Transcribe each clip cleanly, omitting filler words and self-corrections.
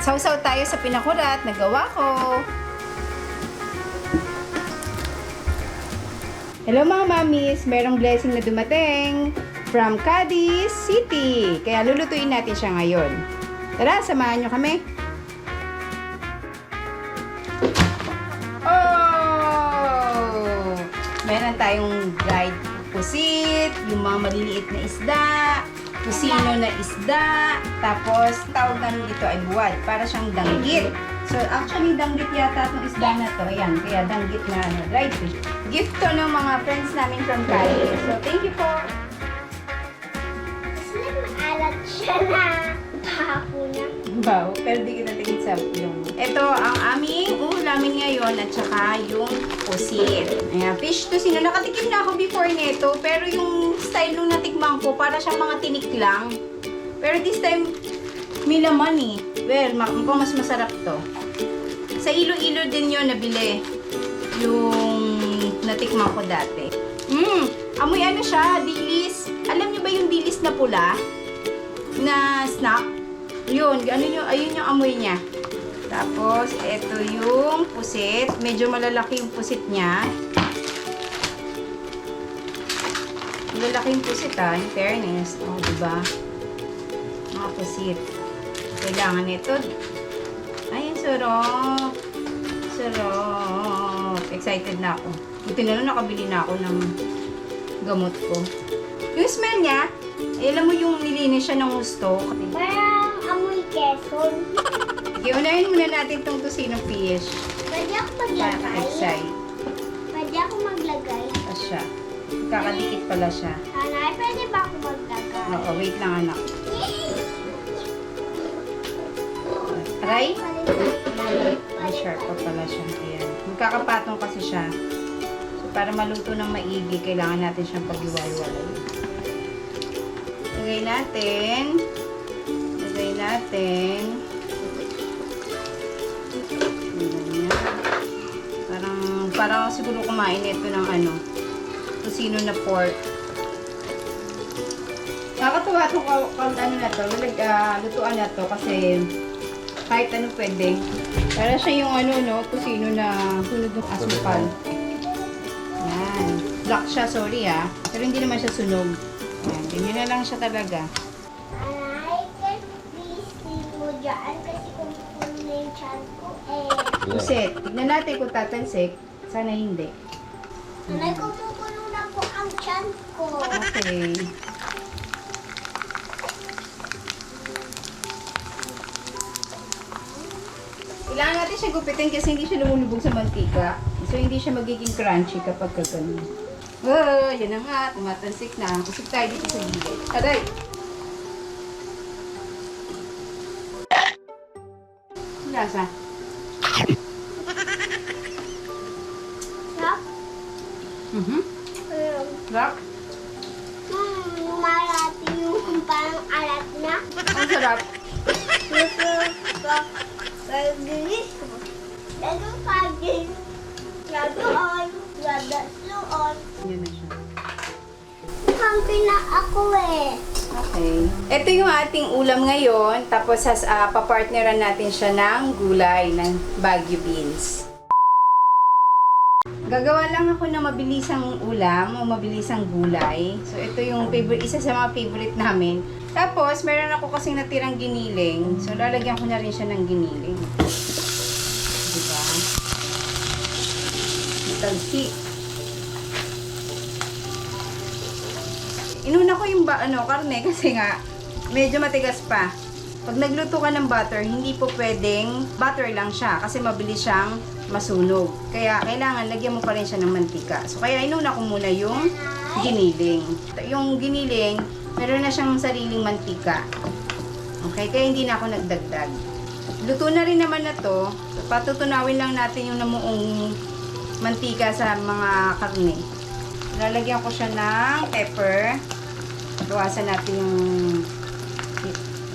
Sausaw tayo sa pinakurat na gawa ko. Hello mga mamis, merong blessing na dumating from Cadiz City. Kaya lulutuin natin siya ngayon. Tara, samahan nyo kami. Oh! Meron tayong dried pusit, yung mga maliliit na isda, kusino na isda, tapos tawag namin dito ay buwad, para siyang danggit. So, actually, danggit yata itong isda na to. Ayan, kaya danggit na dried fish. Gift to ng mga friends namin from Cali. So, thank you po. Kasi maalat siya na tapo na. Wow, pero di kita tingin sa yung... Ito ang aming ulamin ngayon at saka yung pusit. Ayan, fish to sino. Nakatikim na ako before nito, pero yung style nung natikman ko, para siyang mga tinik lang. Pero this time, may laman eh. Well, mukhang mas masarap to. Sa Iloilo din yun nabili. Yung natikman ko dati. Amoy ano siya, dilis. Alam niyo ba yung dilis na pula? Na snack? Yun, ayun yung amoy niya. Tapos, ito yung pusit. Medyo malalaki yung pusit niya. Malalaki yung pusit in fairness. O, diba? Mga pusit. Kailangan ito. Ay, sarap. Sarap. Excited na ako. Buti na lang nakabili na ako ng gamot ko. Yung smell niya, alam mo yung nilinis siya ng gusto. Parang amoy Quezon. Iunahin muna natin itong tusino fish. Pwede ako Para maglagay. ka-excite. Pwede ako maglagay. Pa siya. Kakadikit pala siya. Nanay, pwede ba ako maglagay? Oo, wait lang anak. Aray? May sharp pa pala siya. Ayan. Magkakapatong kasi siya. So, para maluto ng maigi, kailangan natin siyang pag-iwalay-walay. Lagay natin. Lagay natin. Ganyan. Parang siguro kumain ito ng ano, tusino na pork. Nakakatuwa itong ano na to, lutuan na to kasi kahit ano pwede. Para siya yung ano, no, tusino na sunog ng asukal. Yan. Black siya, sorry pero hindi naman siya sunog. Yan, ganyan na lang siya talaga. Nanay, busy mo dyan kasi kung puno na yung chan ko Pusit. Tignan natin kung tatansik. Sana hindi. Nanay, kung pupuno na po ang chan ko. Okay. Kailangan natin siya gupitin kasi hindi siya lumulubog sa mantika. So, hindi siya magiging crunchy kapag kagano. Oh, yan na nga. Tumatansik na. Kusog tayo dito sa gilid. Aray! Lasa. Sarap? Sarap. Marati yung parang alat na. Ang sarap. Pag-gilis ko. Lalo pag-gilis. Ladoon. Ladasloon. Yan na siya. Hungry na ako Okay. Ito yung ating ulam ngayon. Tapos, papartneran natin siya ng gulay, ng Baguio beans. Gagawa lang ako ng mabilisang ulam o mabilisang gulay. So, ito yung isa sa mga favorite namin. Tapos, meron ako kasing natirang giniling. So, lalagyan ko na rin siya ng giniling. Diba? Talsi. Inuna ko yung karne kasi nga medyo matigas pa. Pag nagluto ka ng butter, hindi po pwedeng butter lang siya kasi mabilis siyang masunog. Kaya kailangan lagyan mo pa rin siya ng mantika. So kaya inuna ko muna yung giniling. Yung giniling, meron na siyang sariling mantika. Okay, kaya hindi na ako nagdagdag. Luto na rin naman na to. So, patutunawin lang natin yung namuong mantika sa mga karne. Lalagyan ko siya ng pepper. Luwasan natin yung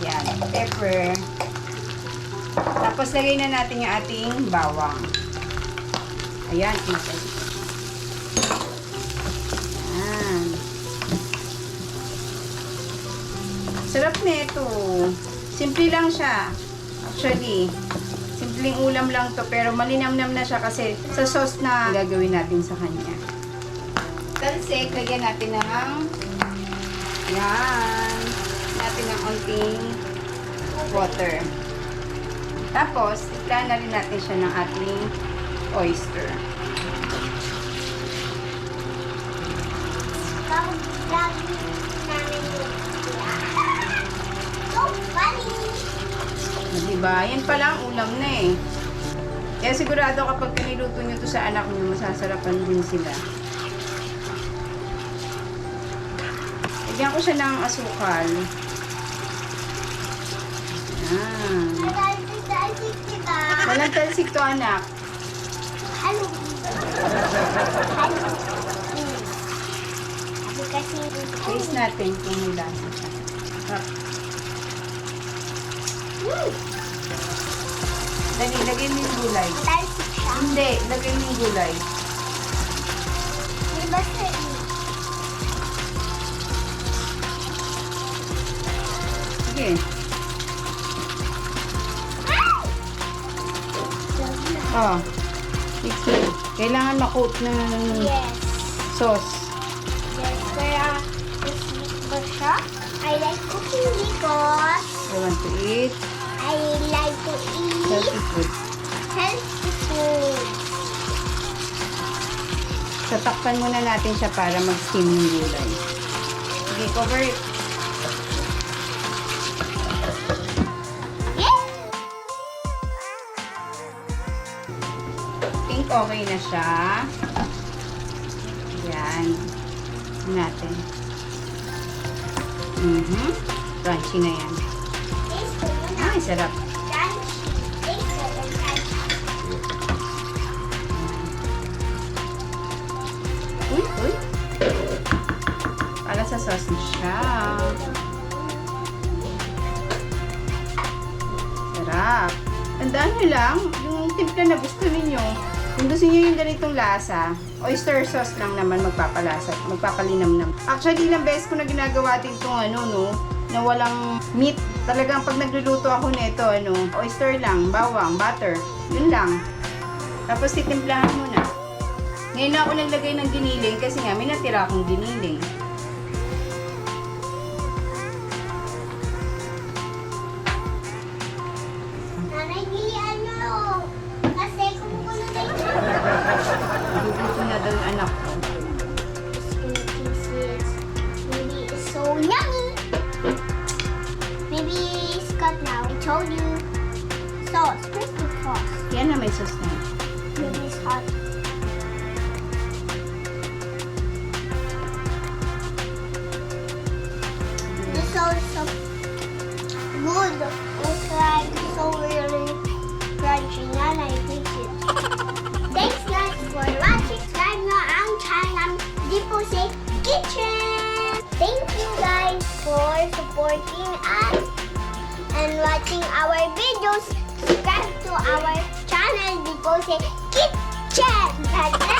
yan, pepper. Tapos lagay na natin yung ating bawang. Ayan, Ayan. Sarap nito. Simple lang siya. Actually, simpleng ulam lang to pero malinamnam na siya kasi sa sauce na gagawin natin sa kanya. Talsik, lagyan natin ng yan. Natin ng onting water. Tapos, tiklan na rin natin siya ng ating oyster. Lagi namin yung so funny! Diba? Yan pala ang ulam na eh. Kaya sigurado kapag niluto nyo to sa anak nyo, masasarapan din sila. Lagyan ko siya ng asukal. Yan. Talsik kita. Walang talsik to, anak. Halo. Sabi kasi, Taste natin kung may lasa siya. Ah, Dali, lagyan mo yung gulay. talsik siya. Hindi, lagyan mo yung gulay. Di ba sir? Sige. Oh. Mix mo. Kailangan ma-coat ng Yes. sauce. Yes, kaya sweet ba siya? I like cooking because I want to eat I like to healthy eat food. healthy food. So, takpan muna natin siya para mag-steam yung gulay. Sige, cover it. Yes! Think okay na siya. Yan. Natin. Crunchy na yan. Taste ko muna. Ay, sarap. Crunchy. Taste ko and crunchy. Uy, uy. Para sa sauce na siya. Sarap. Tandaan nyo lang, yung timpla na gusto ninyo. Kung gusto niyo yung ganitong lasa, oyster sauce lang naman magpapalasa, magpapalinamnam. Actually, ilang beses ko na ginagawa din itong na walang meat. Talagang pag nagluluto ako nito, oyster lang, bawang, butter, yun lang. Tapos titimplahan mo na. Ngayon na ako naglagay ng giniling kasi nga may natira akong giniling. Nanay, gilian nyo. Kasi kumukulo na yung Gugusto na daw yung anak ko. Maybe it's so yummy. Maybe it's cut now. I told you. Sauce. Where's the sauce? Yan na may sauce na. Maybe it's hot. The sauce is so good. It's like so really crunchy. Nana, I think it. Thanks guys for watching. Subscribe na ang channel Dipose Kitchen. Thank you guys for supporting us and watching our videos. Subscribe to our channel Dipose Kitchen.